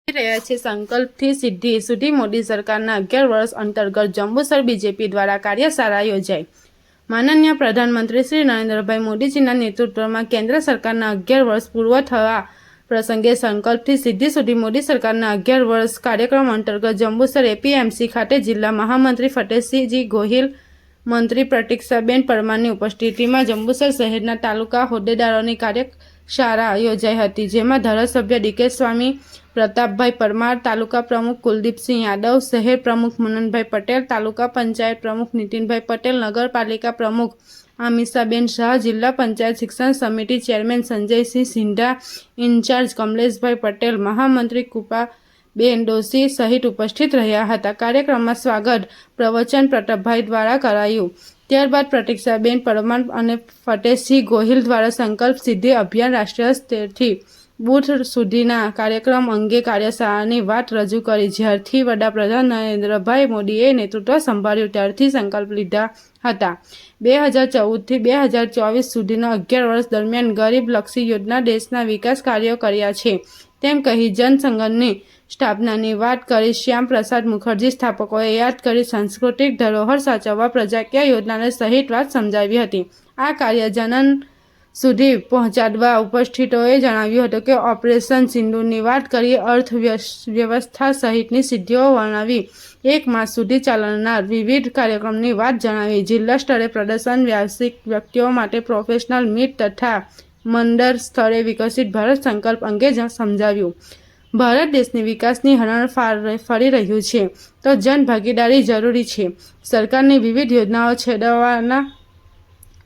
રહ્યા છે સંકલ્પથી સિદ્ધિ સુધી મોદી સરકારના 11 વર્ષ અંતર્ગત જંબુસર બીજેપી દ્વારા કાર્યશાળા યોજાઈ। માનનીય પ્રધાનમંત્રી શ્રી નરેન્દ્રભાઈ મોદીજીના નેતૃત્વમાં કેન્દ્ર સરકારના 11 વર્ષ પૂર્વ થવા પ્રસંગે સંકલ્પથી સિદ્ધિ સુધી મોદી સરકારના 11 વર્ષ કાર્યક્રમ અંતર્ગત જંબુસર એપીએમસી ખાતે જિલ્લા મહામંત્રી ફતેહસિંહજી ગોહિલ, મંત્રી પ્રતિક્ષાબેન પરમારની ઉપસ્થિતિમાં જંબુસર શહેરના તાલુકા હોદ્દેદારોની કાર્યશાળા યોજાઈ હતી, જેમાં ધારાસભ્ય ડીકે સ્વામી, પ્રતાપભાઈ પરમાર, તાલુકા પ્રમુખ કુલદીપસિંહ યાદવ, શહેર પ્રમુખ મનનભાઈ પટેલ, તાલુકા પંચાયત પ્રમુખ નીતિનભાઈ પટેલ, નગરપાલિકા પ્રમુખ આમિષાબેન શાહ, જિલ્લા પંચાયત શિક્ષણ સમિતિ ચેરમેન સંજયસિંહ સિંધા, ઇન્ચાર્જ કમલેશભાઈ પટેલ, મહામંત્રી કૃપાબેન દોશી સહિત ઉપસ્થિત રહ્યા હતા। કાર્યક્રમમાં સ્વાગત પ્રવચન પ્રતાપભાઈ દ્વારા કરાયું। ત્યારબાદ પ્રતિક્ષાબેન પરમાર અને ફતેહસિંહ ગોહિલ દ્વારા સંકલ્પ સિદ્ધિ અભિયાન રાષ્ટ્રીય સ્તરથી બૂથ સુધીના કાર્યક્રમ અંગે કાર્યશાળાની વાત રજૂ કરી। જ્યારથી વડાપ્રધાન નરેન્દ્રભાઈ મોદીએ નેતૃત્વ સંભાળ્યું ત્યારથી સંકલ્પ લીધા હતા। 2014થી 2024 સુધીના 11 વર્ષ દરમિયાન ગરીબલક્ષી યોજના દેશના વિકાસ કાર્યો કર્યા છે તેમ કહી જનસંઘની સ્થાપનાની વાત કરી। શ્યામ પ્રસાદ મુખર્જી સ્થાપકોએ યાદ કરી સાંસ્કૃતિક ધરોહર સાચવવા પ્રજાકીય યોજનાને સહિત વાત સમજાવી હતી। આ કાર્ય જન સુધી પહોંચાડવા ઉપસ્થિતોએ જણાવ્યું હતું કે ઓપરેશન સિંદૂરની વાત કરી, અર્થવ્યવસ્થા સહિતની સિદ્ધિઓ વર્ણવી, 1 માસ સુધી ચાલનાર વિવિધ કાર્યક્રમની વાત જણાવી। જિલ્લા સ્તરે પ્રદર્શન, વ્યાવસાયિક વ્યક્તિઓ માટે પ્રોફેશનલ મીટ તથા મંડળ સ્તરે વિકસિત ભારત સંકલ્પ અંગે સમજાવ્યું। ભારત દેશની વિકાસની હરણફાળ ફરી રહ્યું છે તો જનભાગીદારી જરૂરી છે। સરકારની વિવિધ યોજનાઓ છેવાડાના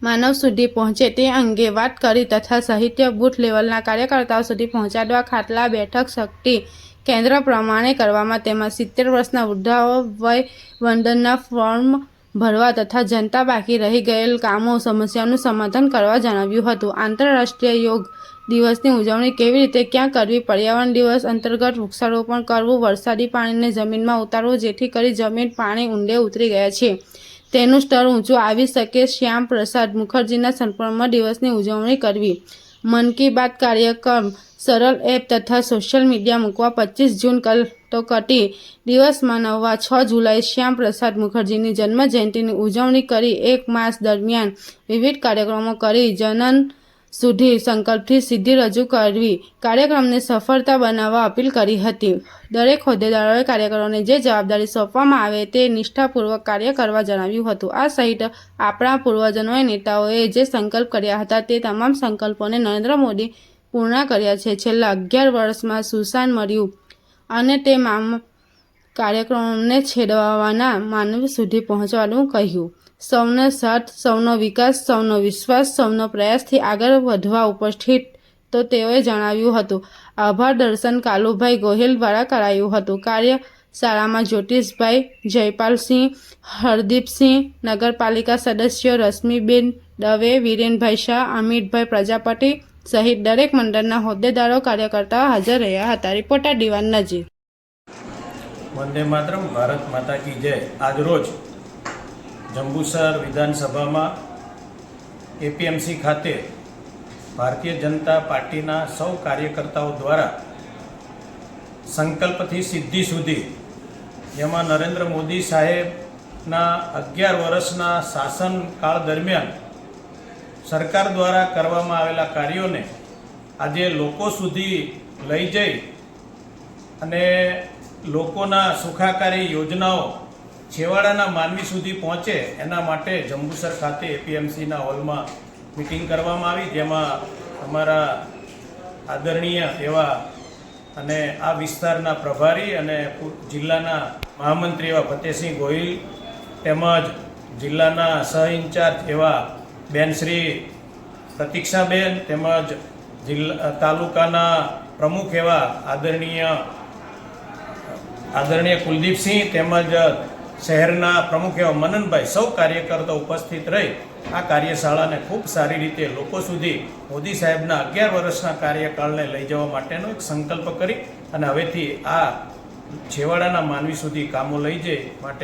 માનવ સુધી પહોંચે તે અંગે વાત કરી તથા સાહિત્ય બૂથ લેવલના કાર્યકર્તાઓ સુધી પહોંચાડવા ખાટલા બેઠક શક્તિ કેન્દ્ર પ્રમાણે કરવામાં, તેમાં 70 વર્ષના વૃદ્ધાઓ વય વંદનના ફોર્મ ભરવા તથા જનતા બાકી રહી ગયેલ કામો સમસ્યાનું સમાધાન કરવા જણાવ્યું હતું। આંતરરાષ્ટ્રીય યોગ દિવસની ઉજવણી કેવી રીતે ક્યાં કરવી, પર્યાવરણ દિવસ અંતર્ગત વૃક્ષારોપણ કરવું, વરસાદી પાણીને જમીનમાં ઉતારવું જેથી કરી જમીન પાણી ઊંડે ઉતરી ગયા છે તેનું સ્તર ઊંચું આવી શકે, શ્યામ પ્રસાદ મુખર્જીના સંપર્મ દિવસની ઉજવણી કરવી, મન કી બાત કાર્યક્રમ સરળ એપ તથા સોશિયલ મીડિયા મૂકવા, 25 જૂન કટોકટી દિવસમાં નવા 6 જુલાઈ શ્યામ પ્રસાદ મુખર્જીની જન્મ જયંતિની ઉજવણી કરી, 1 માસ દરમિયાન વિવિધ કાર્યક્રમો કરી જનન સુધી સંકલ્પથી સિદ્ધિ રજૂ કરવી, કાર્યક્રમને સફળતા બનાવવા અપીલ કરી હતી। દરેક હોદ્દેદારોએ કાર્યકરોને જે જવાબદારી સોંપવામાં આવે તે નિષ્ઠાપૂર્વક કાર્ય કરવા જણાવ્યું હતું। આ સહિત આપણા પૂર્વજોએ નેતાઓએ જે સંકલ્પ કર્યા હતા તે તમામ સંકલ્પોને નરેન્દ્ર મોદી પૂર્ણ કર્યા છે। છેલ્લા 11 વર્ષમાં સુશાન મળ્યું અને તે કાર્યક્રમોને છેડવાના માનવ સુધી પહોંચવાનું કહ્યું। સૌનો સાથ, સૌનો વિકાસ, સૌનો વિશ્વાસ, સૌનો પ્રયાસથી આગળ વધવા ઉપસ્થિત તો તેઓએ જણાવ્યું હતું। આભાર દર્શન કાલુભાઈ ગોહિલ દ્વારા કરાયું હતું। કાર્યશાળામાં જ્યોતિષભાઈ, જયપાલસિંહ, હરદીપસિંહ, નગરપાલિકા સદસ્યો રશ્મિબેન દવે, વિરેનભાઈ શાહ, અમિતભાઈ પ્રજાપતિ સહિત દરેક મંડળના હોદ્દેદારો કાર્યકર્તાઓ હાજર રહ્યા હતા। રિપોર્ટર દીવાન નજીર। વંદે માતરમ, ભારત માતા કી જય। આજ રોજ જંબુસર વિધાનસભામાં એપીએમસી ખાતે ભારતીય જનતા પાર્ટીના સૌ કાર્યકર્તાઓ દ્વારા સંકલ્પથી સિદ્ધિ સુધી, જેમાં નરેન્દ્ર મોદી સાહેબના 11 વર્ષના શાસનકાળ દરમિયાન સરકાર દ્વારા કરવામાં આવેલા કાર્યોને આજે લોકો સુધી લઈ જઈ અને લોકોના સુખાકારી યોજનાઓ છેવાડાના માનવી સુધી પહોંચે એના માટે જંબુસર ખાતે એપીએમસીના હોલમાં મિટિંગ કરવામાં આવી, જેમાં અમારા આદરણીય એવા અને આ વિસ્તારના પ્રભારી અને જિલ્લાના મહામંત્રી એવા ફતેહસિંહ ગોહિલ તેમજ જિલ્લાના સહ ઇન્ચાર્જ એવા બેન શ્રી પ્રતિક્ષાબેન તેમજ તાલુકાના પ્રમુખ એવા આદરણીય કુલદીપસિંહ તેમજ શહેરના પ્રમુખ એવા મનનભાઈ, સૌ કાર્યકર્તાઓ ઉપસ્થિત રહી આ કાર્યશાળાને ખૂબ સારી રીતે લોકો સુધી મોદી સાહેબના 11 વર્ષના કાર્યકાળને લઈ જવા માટેનો એક સંકલ્પ કરી અને હવેથી આ છેવાડાના માનવી સુધી કામો લઈ જાય માટે